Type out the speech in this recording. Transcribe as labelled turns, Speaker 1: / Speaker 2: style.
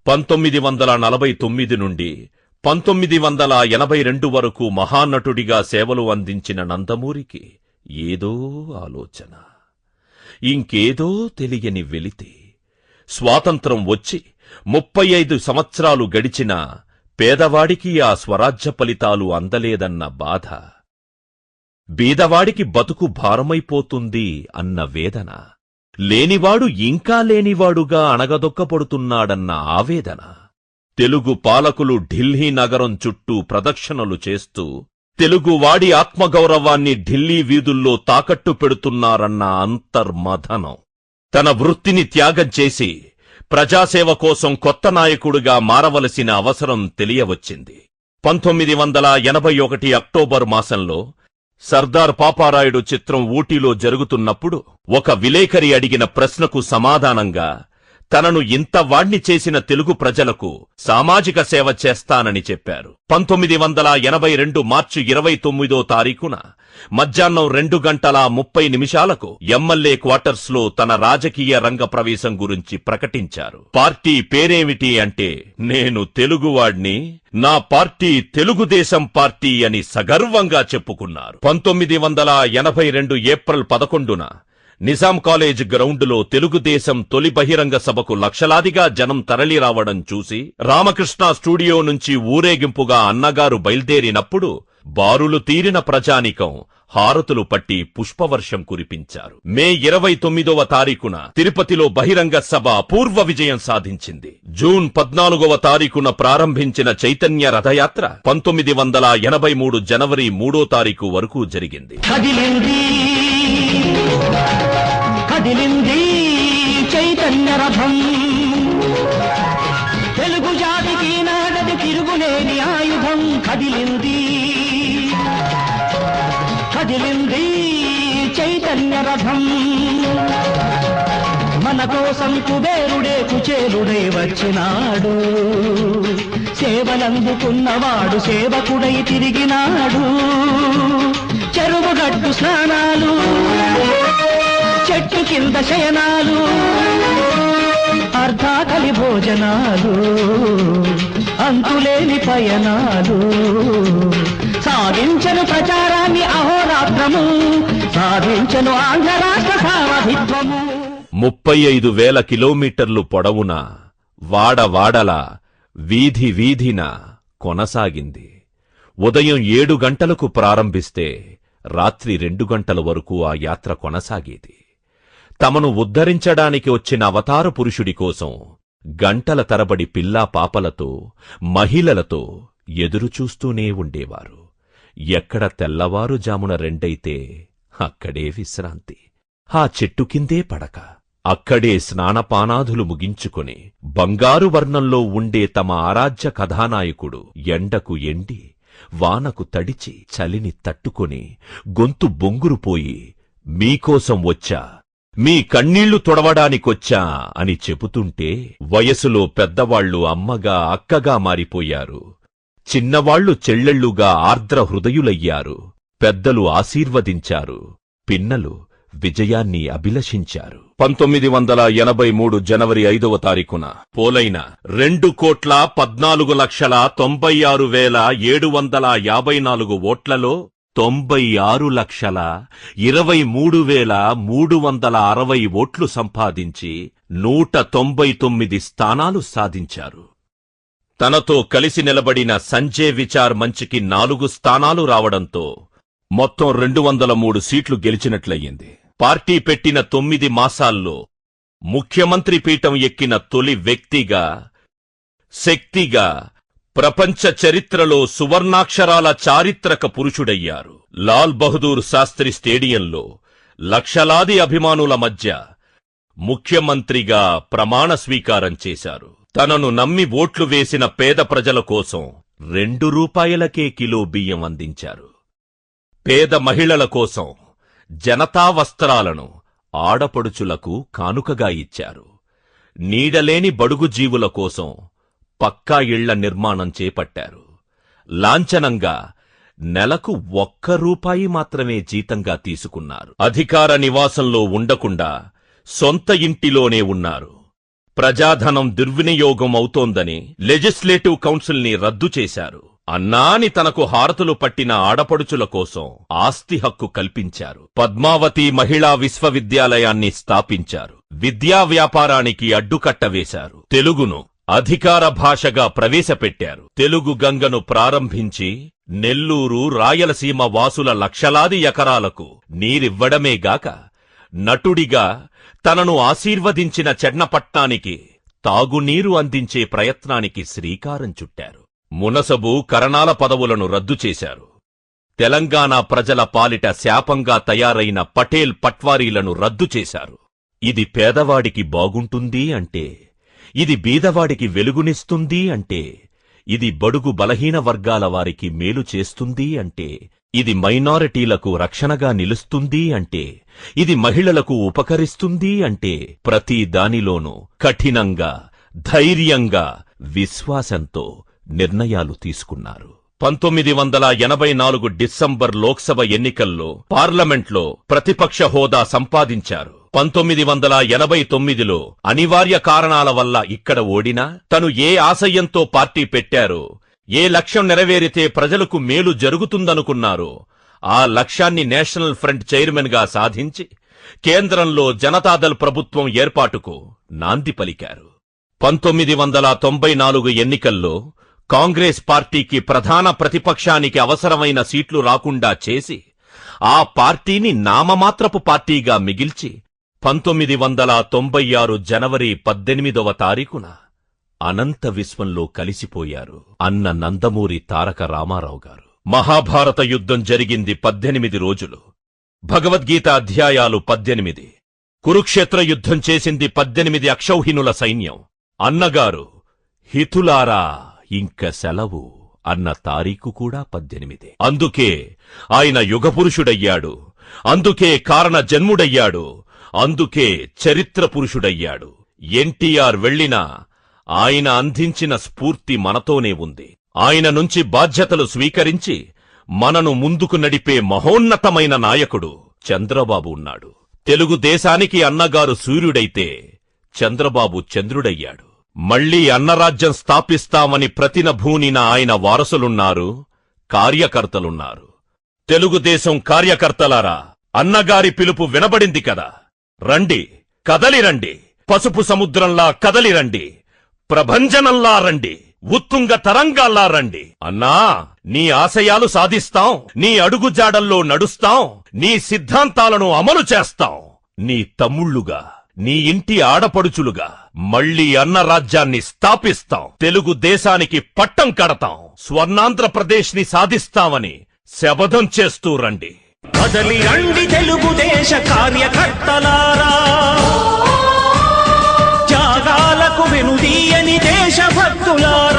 Speaker 1: 1949 నుండి 1982 వరకు మహానటుడిగా సేవలు అందించిన నందమూరికి ఏదో ఆలోచన, ఇంకేదో తెలియని వెలితి. స్వాతంత్రం వచ్చి 35 సంవత్సరాలు గడిచినా పేదవాడికి ఆ స్వరాజ్య ఫలితాలు అందలేదన్న బాధ, బీదవాడికి బతుకు భారమైపోతుంది అన్న వేదన, లేనివాడు ఇంకా లేనివాడుగా అణగదొక్కపడుతున్నాడన్న ఆవేదన, తెలుగు పాలకులు ఢిల్లీ నగరం చుట్టూ ప్రదక్షిణలు చేస్తూ తెలుగువాడి ఆత్మగౌరవాన్ని ఢిల్లీ వీధుల్లో తాకట్టు పెడుతున్నారన్న అంతర్మథనం, తన వృత్తిని త్యాగం చేసి ప్రజాసేవ కోసం కొత్త నాయకుడిగా మారవలసిన అవసరం తెలియవచ్చింది. 1981 అక్టోబర్ మాసంలో సర్దార్ పాపారాయుడు చిత్రం ఊటీలో జరుగుతున్నప్పుడు ఒక విలేకరి అడిగిన ప్రశ్నకు సమాధానంగా తనను ఇంత వాణ్ణి చేసిన తెలుగు ప్రజలకు సామాజిక సేవ చేస్తానని చెప్పారు. 1982 మార్చి 29వ తారీఖున మధ్యాహ్నం 2:30 ఎమ్మెల్యే క్వార్టర్స్ లో తన రాజకీయ రంగ ప్రవేశం గురించి ప్రకటించారు. పార్టీ పేరేమిటి అంటే, నేను తెలుగువాడ్ని, నా పార్టీ తెలుగుదేశం పార్టీ అని సగర్వంగా చెప్పుకున్నారు. 1982 ఏప్రిల్ 11న నిజాం కాలేజ్ గ్రౌండ్లో తెలుగుదేశం తొలి బహిరంగ సభకు లక్షలాదిగా జనం తరలిరావడం చూసి రామకృష్ణ స్టూడియో నుంచి ఊరేగింపుగా అన్నగారు బయల్దేరినప్పుడు బారులు తీరిన ప్రజానీకం హారతులు పట్టి పుష్పవర్షం కురిపించారు. మే 29వ తారీఖున తిరుపతిలో బహిరంగ సభ అపూర్వ విజయం సాధించింది. జూన్ 14వ తారీఖున ప్రారంభించిన చైతన్య రథయాత్ర 1983 జనవరి 3వ తారీఖు వరకు జరిగింది.
Speaker 2: కదిలింది చైతన్య రథం, తెలుగు జాతికి నాడది తిరుగులేని ఆయుధం. కదిలింది కదిలింది చైతన్య రథం, మన కోసం కుబేరుడే కుచేలుడై వచ్చినాడు, సేవలందుకున్నవాడు సేవకుడై తిరిగినాడు. చెరువుగట్టు స్నానాలు, చెట్టు కింద శయనాలు, అర్ధాకలి భోజనాలు, అంతులేని పయనాలు, సాధించను ప్రచారాన్ని అహోరాత్రము, సాధించను ఆంధ్ర రాష్ట్ర సారథిత్వము.
Speaker 1: 35,000 కిలోమీటర్లు పొడవున వాడవాడల వీధి వీధిన కొనసాగింది. ఉదయం 7 గంటలకు ప్రారంభిస్తే రాత్రి 2 గంటల వరకు ఆ యాత్ర కొనసాగేది. తమను ఉద్ధరించడానికి వచ్చిన అవతార పురుషుడి కోసం గంటల తరబడి పిల్లా పాపలతో మహిళలతో ఎదురుచూస్తూనే ఉండేవారు. ఎక్కడ తెల్లవారుజామున 2 అయితే అక్కడే విశ్రాంతి, ఆ చెట్టు కిందే పడక, అక్కడే స్నానపానాదులు ముగించుకొని బంగారు వర్ణంలో ఉండే తమ ఆరాధ్య కథానాయకుడు ఎండకు ఎండి వానకు తడిచి చలిని తట్టుకొని గొంతు బొంగురుపోయి మీకోసం వచ్చా, మీ కన్నీళ్లు తొడవడానికొచ్చా అని చెబుతుంటే వయసులో పెద్దవాళ్లు అమ్మగా అక్కగా మారిపోయారు. చిన్నవాళ్లు చెల్లెళ్లుగా ఆర్ద్ర హృదయులయ్యారు. పెద్దలు ఆశీర్వదించారు, పిన్నలు విజయాన్ని అభిలషించారు. 1983 జనవరి 5వ తారీఖున పోలైన 2,96,96,754 ఓట్లలో 96,23,360 ఓట్లు సంపాదించి 199 స్థానాలు సాధించారు. తనతో కలిసి నిలబడిన సంజయ్ విచార్ మంచికి 4 స్థానాలు రావడంతో మొత్తం 203 సీట్లు గెలిచినట్లయింది. పార్టీ పెట్టిన 9 మాసాల్లో ముఖ్యమంత్రి పీఠం ఎక్కిన తొలి వ్యక్తిగా, శక్తిగా ప్రపంచ చరిత్రలో సువర్ణాక్షరాల చారిత్రక పురుషుడయ్యారు. లాల్ బహదూర్ శాస్త్రి స్టేడియంలో లక్షలాది అభిమానుల మధ్య ముఖ్యమంత్రిగా ప్రమాణ స్వీకారం చేశారు. తనను నమ్మి ఓట్లు వేసిన పేద ప్రజల కోసం 2 రూపాయలకే కిలో బియ్యం అందించారు. పేద మహిళల కోసం జనతా వస్త్రాలను ఆడపడుచులకు కానుకగా ఇచ్చారు. నీడలేని బడుగు జీవుల కోసం పక్కా ఇళ్ల నిర్మాణం చేపట్టారు. లాంఛనంగా నెలకు 1 రూపాయి మాత్రమే జీతంగా తీసుకున్నారు. అధికార నివాసంలో ఉండకుండా సొంత ఇంటిలోనే ఉన్నారు. ప్రజాధనం దుర్వినియోగం అవుతోందని లెజిస్లేటివ్ కౌన్సిల్ని రద్దు చేశారు. అన్నాని తనకు హారతులు పట్టిన ఆడపడుచుల కోసం ఆస్తి హక్కు కల్పించారు. పద్మావతి మహిళా విశ్వవిద్యాలయాన్ని స్థాపించారు. విద్యా వ్యాపారానికి అడ్డుకట్ట వేశారు. తెలుగును అధికార భాషగా ప్రవేశపెట్టారు. తెలుగు గంగను ప్రారంభించి నెల్లూరు, రాయలసీమ వాసుల లక్షలాది ఎకరాలకు నీరివ్వడమేగాక నటుడిగా తనను ఆశీర్వదించిన చెన్నపట్నానికి తాగునీరు అందించే ప్రయత్నానికి శ్రీకారం చుట్టారు. మునసబు, కరణాల పదవులను రద్దు చేశారు. తెలంగాణ ప్రజల పాలిట శాపంగా తయారైన పటేల్, పట్వారీలను రద్దు చేశారు. ఇది పేదవాడికి బాగుంటుంది అంటే, ఇది బీదవాడికి వెలుగునిస్తుంది అంటే, ఇది బడుగు బలహీన వర్గాల వారికి మేలు చేస్తుంది అంటే, ఇది మైనారిటీలకు రక్షణగా నిలుస్తుంది అంటే, ఇది మహిళలకు ఉపకరిస్తుంది అంటే, ప్రతి దానిలోనూ కఠినంగా, ధైర్యంగా, విశ్వాసంతో నిర్ణయాలు తీసుకున్నారు. 1984 డిసెంబర్ లోక్సభ ఎన్నికల్లో పార్లమెంట్లో ప్రతిపక్ష హోదా సంపాదించారు. 1989లో అనివార్య కారణాల వల్ల ఇక్కడ ఓడినా తను ఏ ఆశయంతో పార్టీ పెట్టారో, ఏ లక్ష్యం నెరవేరితే ప్రజలకు మేలు జరుగుతుందనుకున్నారో ఆ లక్ష్యాన్ని నేషనల్ ఫ్రంట్ చైర్మన్ గా సాధించి కేంద్రంలో జనతాదళ్ ప్రభుత్వం ఏర్పాటుకు నాంది పలికారు. 1994 ఎన్నికల్లో కాంగ్రెస్ పార్టీకి ప్రధాన ప్రతిపక్షానికి అవసరమైన సీట్లు రాకుండా చేసి ఆ పార్టీని నామమాత్రపు పార్టీగా మిగిల్చి 1996 జనవరి 18వ తారీఖున అనంత విశ్వంలో కలిసిపోయారు అన్న నందమూరి తారక రామారావు గారు. మహాభారత యుద్ధం జరిగింది 18 రోజులు. భగవద్గీత అధ్యాయాలు 18. కురుక్షేత్ర యుద్ధం చేసింది 18 అక్షౌహిణుల సైన్యం. అన్నగారు హితులారా ఇంక సెలవు అన్న తారీఖు కూడా 18. అందుకే ఆయన యుగపురుషుడయ్యాడు. అందుకే కారణ జన్ముడయ్యాడు. అందుకే చరిత్ర పురుషుడయ్యాడు. ఎన్టీఆర్ వెళ్ళినా ఆయన అందించిన స్ఫూర్తి మనతోనే ఉంది. ఆయన నుంచి బాధ్యతలు స్వీకరించి మనను ముందుకు నడిపే మహోన్నతమైన నాయకుడు చంద్రబాబు ఉన్నాడు. తెలుగుదేశానికి అన్నగారు సూర్యుడైతే చంద్రబాబు చంద్రుడయ్యాడు. మళ్లీ అన్నరాజ్యం స్థాపిస్తామని ప్రతినభూనిన ఆయన వారసులున్నారు, కార్యకర్తలున్నారు. తెలుగుదేశం కార్యకర్తలారా, అన్నగారి పిలుపు వినబడింది కదా, రండి, కదలిరండి, పసుపు సముద్రంలా కదలిరండి, ప్రభంజనంలా రండి, ఉత్తుంగ తరంగాల్లా రండి. అన్నా, నీ ఆశయాలు సాధిస్తాం, నీ అడుగుజాడల్లో నడుస్తాం, నీ సిద్ధాంతాలను అమలు చేస్తాం. నీ తమ్ముళ్లుగా, నీ ఇంటి ఆడపడుచులుగా మళ్లీ అన్న రాజ్యాన్ని స్థాపిస్తాం. తెలుగు దేశానికి పట్టం కడతాం. స్వర్ణాంధ్రప్రదేశ్ ని సాధిస్తామని శపథం చేస్తూ రండి.
Speaker 2: కదలి రండి తెలుగుదేశ కార్యకర్తలారా, త్యాగాలకు వెనుదీయని దేశభక్తులారా.